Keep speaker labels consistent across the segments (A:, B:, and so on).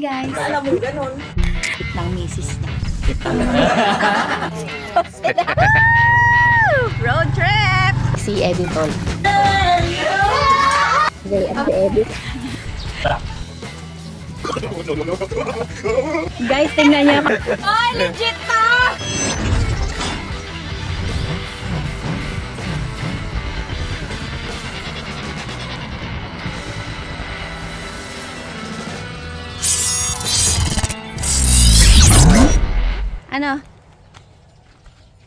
A: Guys,
B: Alam mo, ganun.
A: ng misis niya. Road trip! Si Eddie Tol. Okay, ang si Eddie. Guys, tingnan niyo. Oh, legit to! Ano?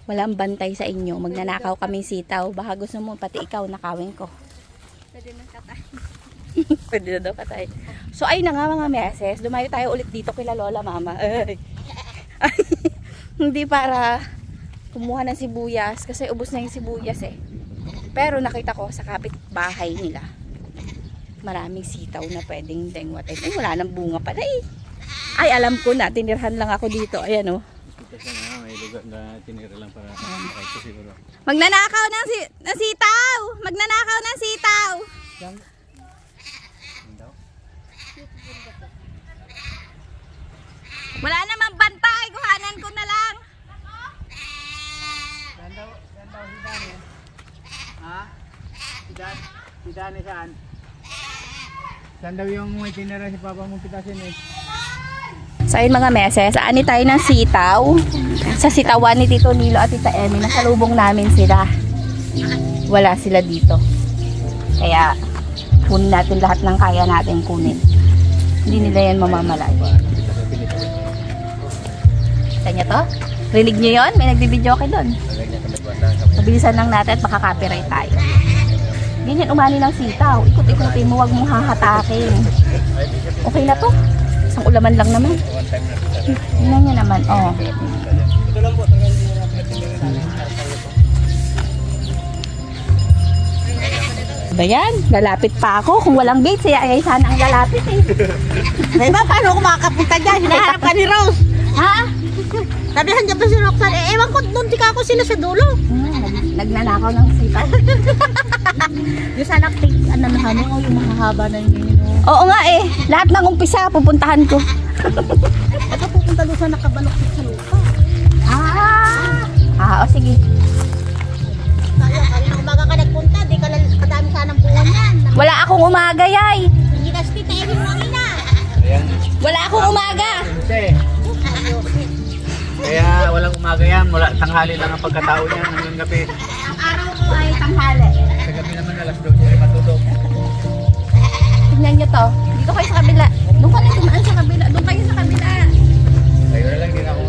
A: Walang bantay sa inyo. Magnanakaw kaming sitaw. Baka gusto mo, pati ikaw, nakawin ko. Pwede na katay. Pwede na daw katay. So, ayun na nga mga meses. Lumayo tayo ulit dito kila Lola Mama. Ay. Hindi para kumuha ng sibuyas. Kasi ubos na yung sibuyas eh. Pero nakita ko sa kapitbahay nila. Maraming sitaw na pwedeng dengwat. Ay, wala nang bunga pala eh. Ay, alam ko na. Tinirhan lang ako dito. Ayan o.
C: May lugar na tinira lang para ito siguro.
A: Magnanakaw ng sitaw! Magnanakaw ng sitaw! Wala namang bantay! Kuhanan ko na lang!
C: Saan daw si Dani? Ha? Si Dani saan? Saan daw yung may tinira si Papa mong pitasin eh?
A: So ayun mga meses, ani tayo ng sitaw sa sitawan ni Tito Nilo at Tita Emmy. Nasalubong namin sila. Wala sila dito. Kaya kunin natin lahat ng kaya natin kunin. Hindi nila yan mamamalay. Kita nyo to? Rinig nyo yun? May nagbibidyo kayo doon. Mabilisan lang natin at makaka-copyright tayo. Ganyan umani ng sitaw. Ikot-ikotin mo, huwag mong hahatakin. Okay na to. Isang ulaman lang naman. Tingnan nyo naman, oh. Ba yan? Lalapit pa ako. Kung walang gate, ay sana ang lalapit eh.
B: Diba, paano ako makakapunta dyan? Hinahanap ka ni Rose.
A: Ha?
B: Sabihan dyan pa si Roxanne. Eh, ewan ko, doon di ka ako sila sa dulo.
A: Nagnanakaw ng sitaw.
B: Yung sana, ano na mo, yung mahahaba na yun.
A: Oo nga eh. Lahat ng umpisa, pupuntahan ko.
B: Ito pupunta doon sa nakabalokit sa lupa.
A: O sige.
B: Kaya umaga ka nagpunta, di ka kadami sanang buwan yan.
A: Wala akong umaga, yay.
B: Hindi na si Tita Emmy mo kanina.
A: Wala akong umaga.
C: Kaya walang umaga yan, wala tanghali lang ang pagkatao niyan hanggang gabi.
A: Ang araw ko ay tanghali.
C: Sa gabi naman alas 12 ay matulog.
A: Tignan nyo to. Dito kayo sa kabila. Doon ka na dumaan sa kabila. Doon kayo sa kabila.
C: Kayo na lang din ako.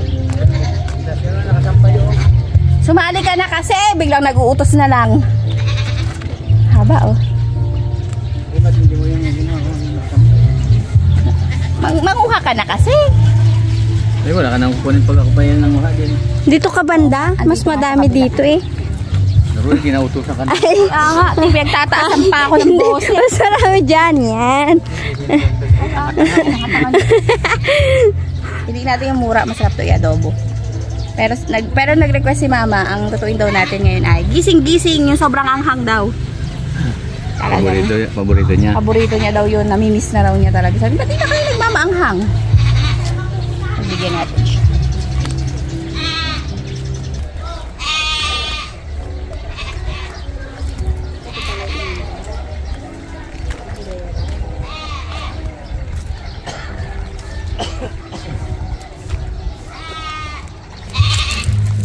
C: Pero nakasampay yun.
A: Sumali ka na kasi. Biglang nag-uutos na lang. Haba oh.
C: Hindi mo yung nakasampay.
A: Manguha ka na kasi.
C: Ay, wala ka nang kukunin pag ako pa yan ng mukha din.
A: Dito ka banda. Mas madami dito eh.
C: Naroon, kinautusan ka na.
A: Ay, nga. Pinagtataasan pa ako ng boses. Mas marami dyan. Yan. Hindi natin yung mura. Masarap to i-adobo. Pero nag-request si Mama. Ang tutuin daw natin ngayon ay gising-gising. Yung sobrang anghang daw.
C: Paborito niya.
A: Paborito niya daw yun. Namimiss na raw niya talaga. Sabi, ba't di na kayo nagmamaanghang? Bigyan natin siya.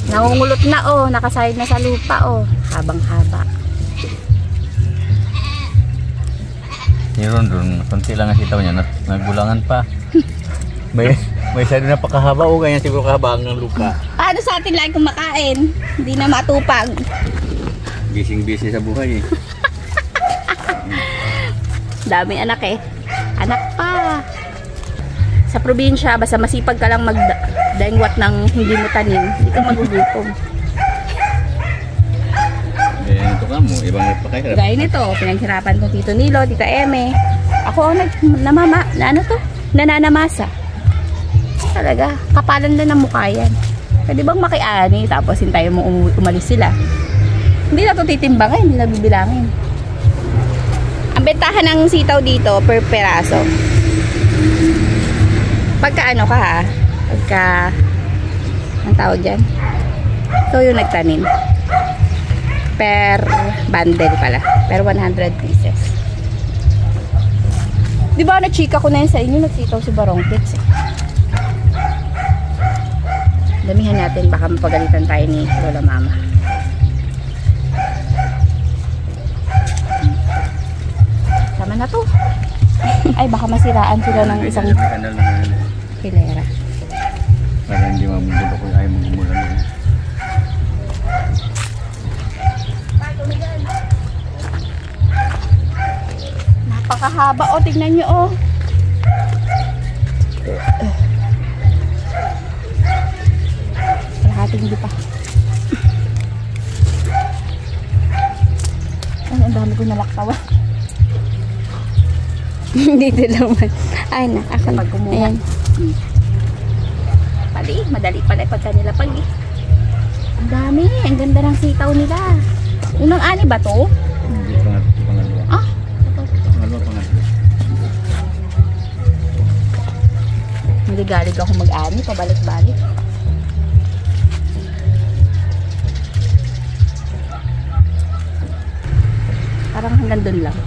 A: Nangungulot na oh, nakasayad na sa lupa oh. Habang-haba.
C: Meron doon, konti lang ang sitaw niya, nagbulangan pa. May sado na pakahaba o ganyan siguro kahabaan ng lupa.
A: Paano sa atin lang kumakain? Hindi na matupag.
C: Bising-busy sa buhay eh.
A: Daming anak eh. Anak pa. Sa probinsya, basta masipag ka lang magdengwat ng hindi mo tanim, hindi ka magugutom.
C: Eh, ito ka mo, ibang napakahirap.
A: Gaya nito, pinaghirapan ko Tito Nilo, Tita Eme. Ako nananamasa. Talaga, kapalan lang ng mukha yan. Pwede bang makiani, tapos hintayin mo umalis sila. Hindi na ito titimbangin, hindi na bibilangin. Ang bentahan ng sitaw dito per peraso. Pagka ano ka ha? Pagka, ang tawag dyan? So yung nagtanim. Per bundle pala. Per 100 pieces. Di ba na-chika ko na yun sa inyo? Nagsitaw si Barong Kids eh. Damihan natin. Baka mapagalitan tayo ni Lola Mama. Sama na to. Ay, baka masiraan sila ng isang hilera.
C: Para hindi mamumulo ko ayaw magumulan.
A: Napakahaba oh, tignan nyo oh. Kalahating hindi pa. Ay, ang dami ko nalaktawan. Dito naman. Ay na, ako na. Ayan. Pali, madali pala pagka nila pag eh. Ang dami, ang ganda ng sitaw nila. Unang ani ba to?
C: Hindi, pangalawa.
A: Ah?
C: Pangalawa.
A: Maligalig ako mag-ani, pabalik-balik. Parang hanggang doon lang.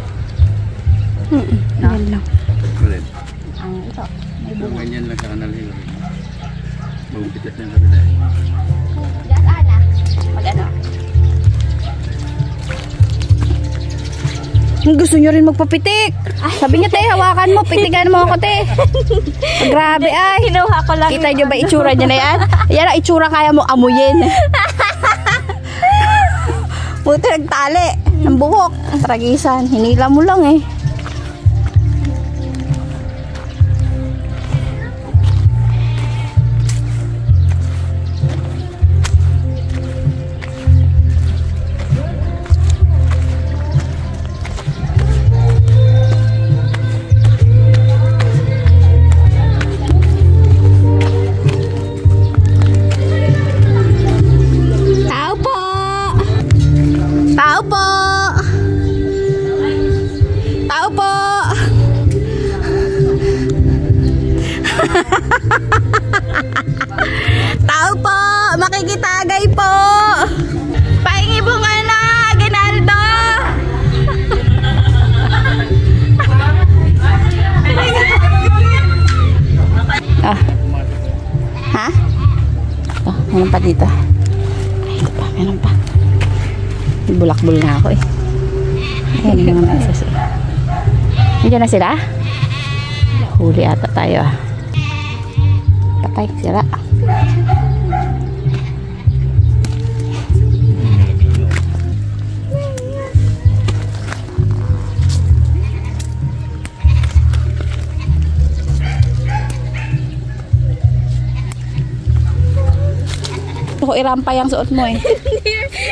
A: Hanggang lang.
C: Ulit.
A: Ang ito, may bunga.
C: Ganyan lang sa kanal hiyo. Magupitas ng kabila.
A: Diyan, Ana. Mag-ano? Gusto nyo rin magpapitik. Sabi niya, te, hawakan mo. Pitigan mo ako, te. Grabe, ay.
B: Kinuha ko lang.
A: Kita nyo ba itsura niya na yan? Yan ang itsura kaya mo amuyin. Buti nagtali ng buhok. Tragisan. Hinila mo lang eh. Tao po, makikitagay po. Pahingi bunga na, Ginaldo. Ah. Ha? Oh, meron pa dito. Ay, ito pa, meron pa. Bulak-bul na ako eh. Ayan yung mga meses. Nandiyan na sila? Huli ata tayo ah. Patay sila. Gusto ko irampa yung suot mo eh.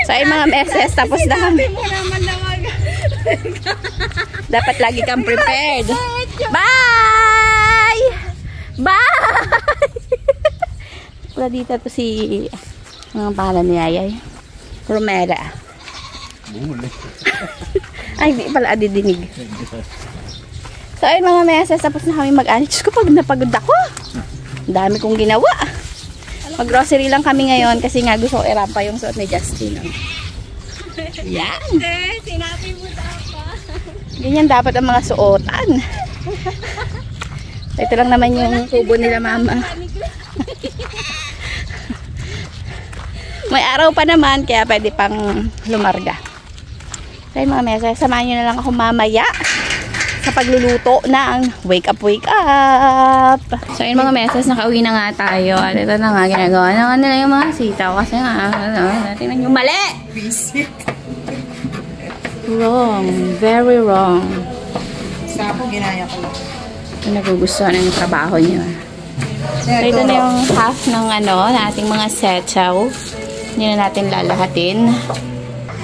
A: Sa mga meses tapos na kami. Dapat lagi kang prepared. Bye! Bye! Wala dito to si ang pangalan ni Yayay. Romera.
C: Bumuli.
A: Ay, di pala adidinig. So ay mga meses tapos na kami mag-ani. Diyos ko, pag napagod ako. Ang dami kong ginawa. Mag-grocery lang kami ngayon kasi nga gusto ko irampa yung suot ni Justin. Yan.
B: Sinabi mo dapat.
A: Ganyan dapat ang mga suotan. Ito lang naman yung kubo nila mama. May araw pa naman kaya pwede pang lumarga. Kaya mga mesa, samahan nyo na lang ako mamaya sa pagluluto ng wake up. So yun mga mesas, nakauwi na nga tayo. At ito na nga, ginagawa na nga nila yung mga sitaw. Kasi nga, tingnan nyo, mali! Wrong. Very wrong.
B: Sapo, ginaya ko lang.
A: Ito nagugustuhan ng trabaho nyo. So ito na yung half ng ating mga setaw. Hindi na natin lalahatin.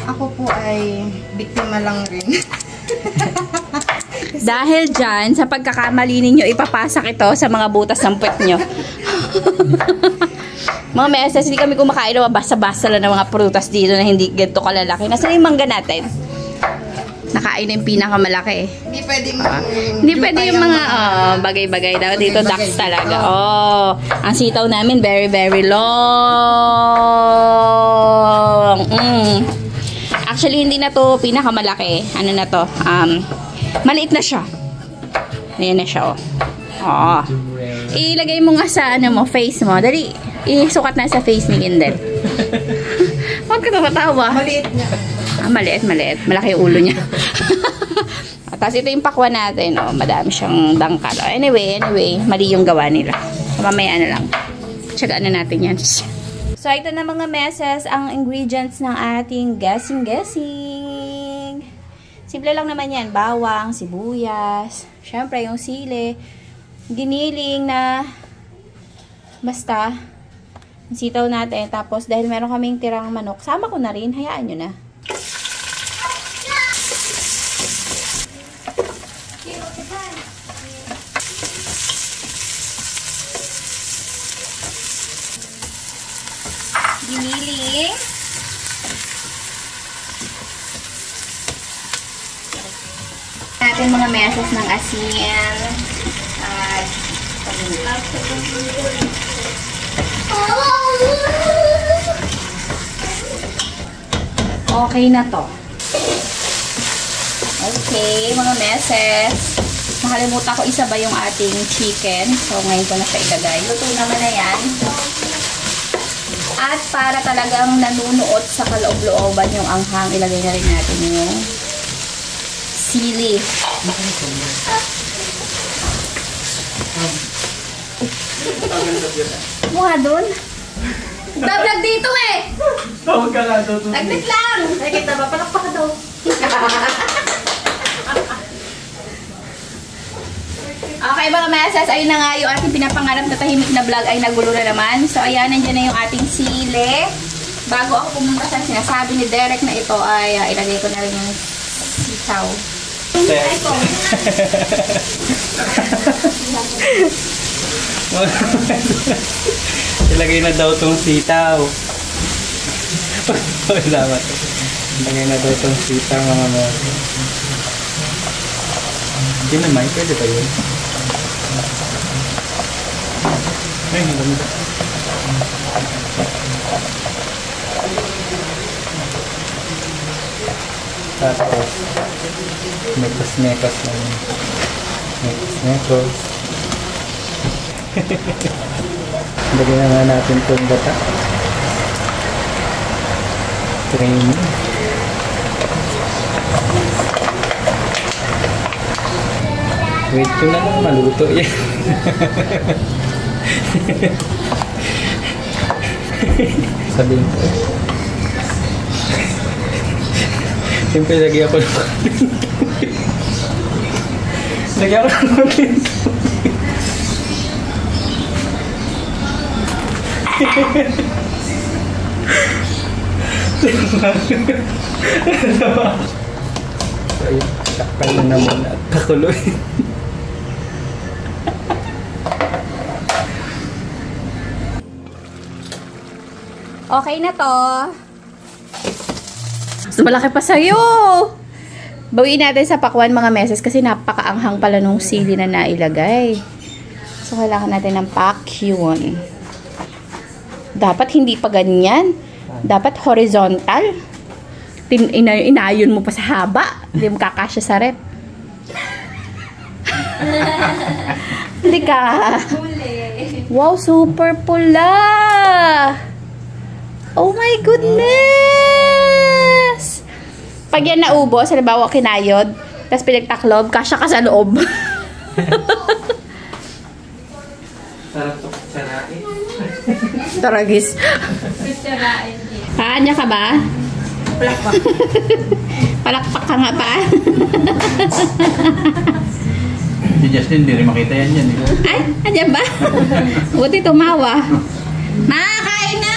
B: Ako po ay biktima lang rin.
A: Dahil dyan, sa pagkakamali ninyo, ipapasak ito sa mga butas ng puwet nyo. Mga meses, hindi kami kumakain na basta-basta lang ng mga prutas dito na hindi ganito kalalaki. Nasaan yung mangga natin? Nakain na yung pinakamalaki.
B: Hindi pwedeng...
A: Hindi pwede yung mga bagay-bagay daw. Dito ducks talaga. Ang sitaw namin very, very long. Actually, hindi na to pinakamalaki. Ano na to? Maliit na siya. Ayan na siya, Ilagay mo nga sa face mo. Dali, isukat na sa face ni Kindle. Huwag ka tumatawa.
B: Maliit niya.
A: Maliit. Malaki yung ulo niya. Tapos ito yung pakwan natin. Madami siyang dangkal. Anyway, mali yung gawa nila. Mamaya na lang. Tsagaan na natin yan. So, ito na mga meses ang ingredients ng ating guessing. Simple lang naman yan. Bawang, sibuyas, syempre yung sili, giniling na basta sitaw natin. Tapos, dahil meron kaming tirang manok, sama ko na rin. Hayaan nyo na. Giniling. Natin mga meses ng asin at okay na to. Okay, mga meses. Nakalimutan ko isabay yung ating chicken. So, ngayon ko na siya ilagay. Luto naman na yan. At para talagang nanunuot sa kaloob-looban yung anghang, ilagay na rin natin yung sili. Mukha dun. Nagda-vlog dito eh!
C: Tawag ka lang.
A: Nagdag lang!
B: Nakikita ba? Palakpak ka daw.
A: Okay mga meses, ayun na nga yung ating pinapangarap na tahimik na vlog ay nagulo na naman. So ayan, nandiyan na yung ating sili. Bago ako pumunta sa sinasabi ni Derek na ito ay ilagay ko na rin yung sitaw.
C: Ilagay na daw tong sitaw. Salamat. Ilagay na daw tong sitaw mga mga. Hindi naman, pwede ba yun? Ay, hindi. Tapos, mekos-mekos lang. Mekos-mekos. Lagyan na nga natin itong gata. Training. Wait ko na lang, maluto yan. Sabihin ko. Siyempre, lagyan ako ng lagyan ako ng so, ayun, takpan na naman at kakuloy.
A: Okay na to. Mas malaki pa sa'yo. Bawiin natin sa pakwan mga meses kasi napakaanghang pala nung sili na nailagay. So, kailangan natin ng pakwan. Dapat hindi pa ganyan. Dapat horizontal. Inayon mo pa sa haba. Hindi mo kakasya sa rep. Hindi ka. Wow, super pula. Oh my goodness! Pag yan naubos, halimbawa kinayod, tapos pinagtaklob, kasya ka sa loob.
C: Sarap to kutsarain.
A: Taragis. Kanya ka ba?
B: Palakpak.
A: Palakpak ka nga pa.
C: Si Justin, hindi rin makita yan yan.
A: Ay, andyan ba? Buti tumawa. Makakain na!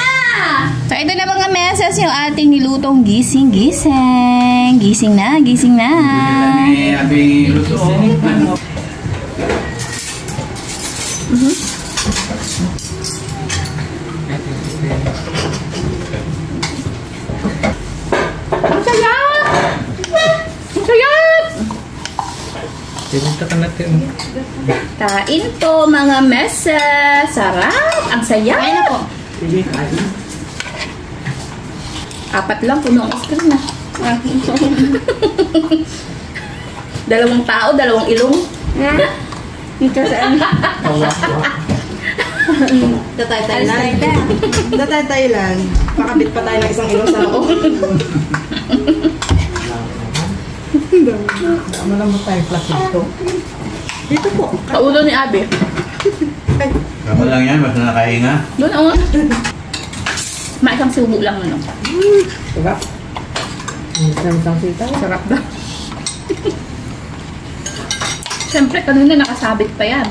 A: So, ito na mga meses yung ating nilutong gising-gising. Gising na, gising na.
C: Abing luto.
A: Ang saya! Ang saya! Kain po mga mesa. Sarap. Ang saya.
B: Kain na po.
C: Sige, kain.
A: 4 lang, puno ang iskrin na. 2 tao, 2 ilong.
B: Dito saan?
D: Tatay lang. Tatay lang. Pakabit pa tayo ng isang ilong sa loob.
C: Tama lang mo tayo plasito.
D: Dito po.
A: Kaulo ni Abby.
E: Kamu lang yan, basta nakahinga.
A: Doon ako. Maisang subo lang ano.
C: Sarap. Ang sita.
A: Sarap na. Siyempre, kanina nakasabit pa yan.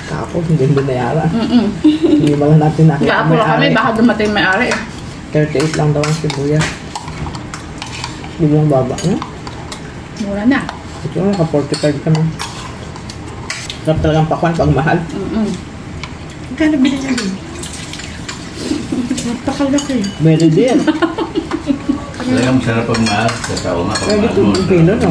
C: Tapos hindi binayara.
A: Hindi
C: ba lang natin nakita
A: Kaapura kami, baka dumating may-ari.
C: 38 lang daw ang sibuyas. Hindi lang baba na.
A: Mura na.
C: Ito nga, ka-45 ka na. Sarap talagang pakwan pag mahal.
D: Magkano bilhin niya dun? Napakalaki.
C: Very dear.
E: Talagang masarap pag mahal. Sa tao nga pag
C: Pwede
E: mahal
C: kung
E: mo.
C: pino, no?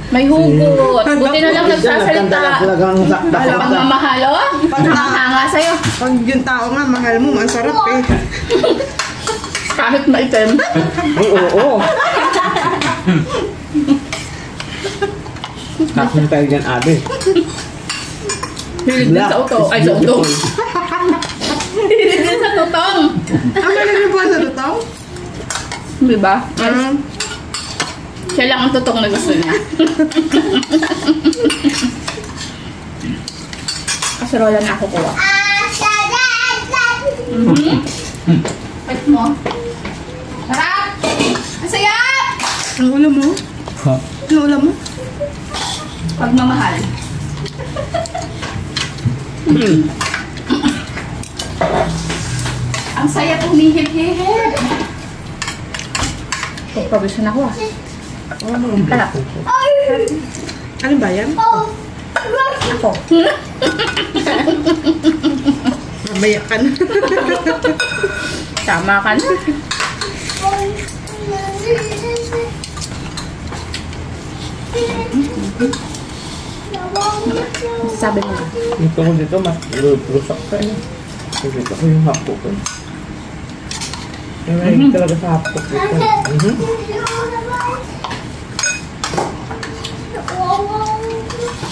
A: May hugot. Buti na lang nagsasalita.
C: Talagang sakta.
A: Pag mamahal, oh. Nakahanga sa'yo.
D: Pag yung tao nga, mahal mo, ang sarap eh.
A: Kahit maitim.
C: Ay, oo. Kakin tayo dyan, Abe.
A: Hilig din sa uto. Ay, sa uto. Hilig din sa tutong.
D: Ang galing po sa totoo.
A: Diba? Siya lang ang tutong na gusto niya. Kasarola na ako kuha. Pwede mo. Sarap! Ang saya!
D: Ang ulam mo? Ang ulam mo?
A: Pagmamahal. Ang saya humihip-hihip. Pagpabisan ako ah. Kala.
D: Ano ba yan?
A: Ako.
D: Mamaya ka na.
A: Tama ka na. Sabi mo.
C: Dito ko dito, mas rusak ka eh. Dito ko yung hapko ko. Yung mahilig talaga sa hapko ko.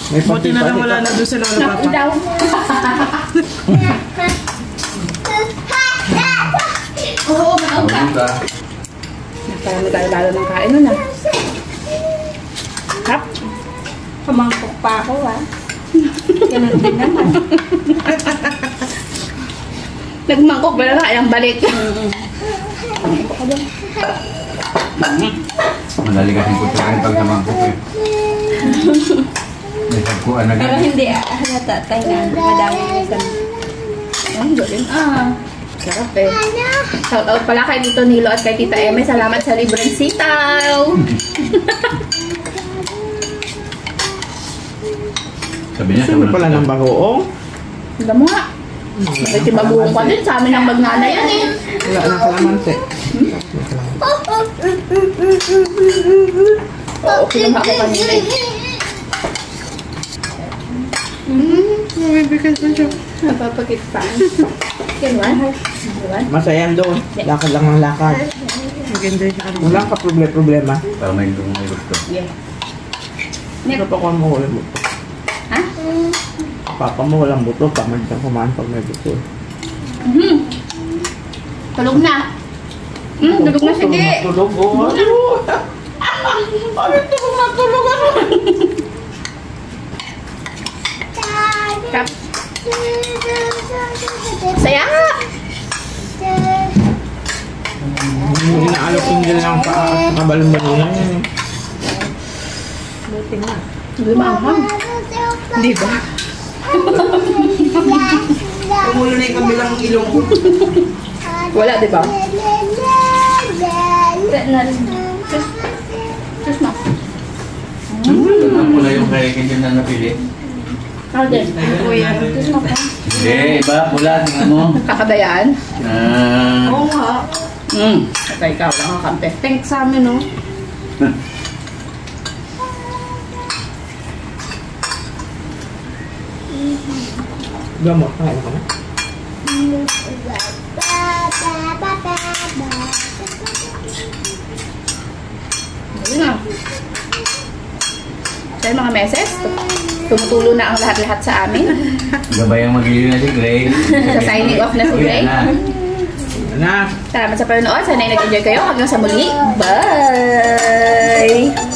C: May
D: Buti na lang wala na doon sa lola
A: Naku
D: papa.
A: daw. Oo, manaw ka.
E: Ano ka?
A: Parang naglalalo ng kain nun ah. Kap.
B: Pamangkok pa ako ah. Ganun din naman.
A: Nagmangkok ba na kayang balik?
E: Madali kasing kutsura rin pag namangkok eh. May sagkuan na
B: Pero
E: ganyan.
B: hindi halata tayo na madami minsan.
A: Ang galing ah. Sarap eh. Shoutout pala kay Tito Nilo at kay Tita Eme. Salamat sa libreng sitaw.
E: Sabi niya,
C: Sino pala ng bagoong?
A: Alam mo nga. May timabuhong pa din. Sa amin ang magnana yan eh.
C: Wala na kalamansi.
A: Oo, kinuha ko kanina eh.
D: Mabibigas na siya.
A: Napapagitpaan. Kinuha? Kinuha?
C: Masaya doon. Lakad lang ng lakad.
D: Maganda yung ano.
C: Wala ka problema.
E: para may gusto.
A: Yeah.
C: Pero pa ko mo walang buto.
A: Ha?
C: Papa mo walang buto. Pamad kang kumain pag may buto.
A: Tulog na. Tulog na sige.
C: Tulog o. Ano tulog na tulog ano?
A: Kap. Saya!
C: Inaalok yung dyan lang sa kabalong-balungan yan eh.
A: Hindi maanghang.
D: Di ba? Tumulo na yung kabilang ilong ko.
A: Wala, di ba? Sus na.
E: Ako na yung kay Kenyon na napili.
A: Alden.
D: Kuya.
A: Sus na.
E: Hindi, iba, pula, tingnan mo.
A: Kakadayaan.
D: Oo nga.
A: Okay, ikaw lang ang kampe.
D: Pink sa amin, no? Gamot, kakain ka na?
A: Ayun na. Dahil mga meses, tumutulo na ang lahat-lahat sa amin.
E: Gabay ang magiging na si Gray.
A: Sa signing off na si Gray.
C: Anak!
A: Salamat sa panonood. Sana ay nag-enjoy kayo. Hanggang sa muli. Bye!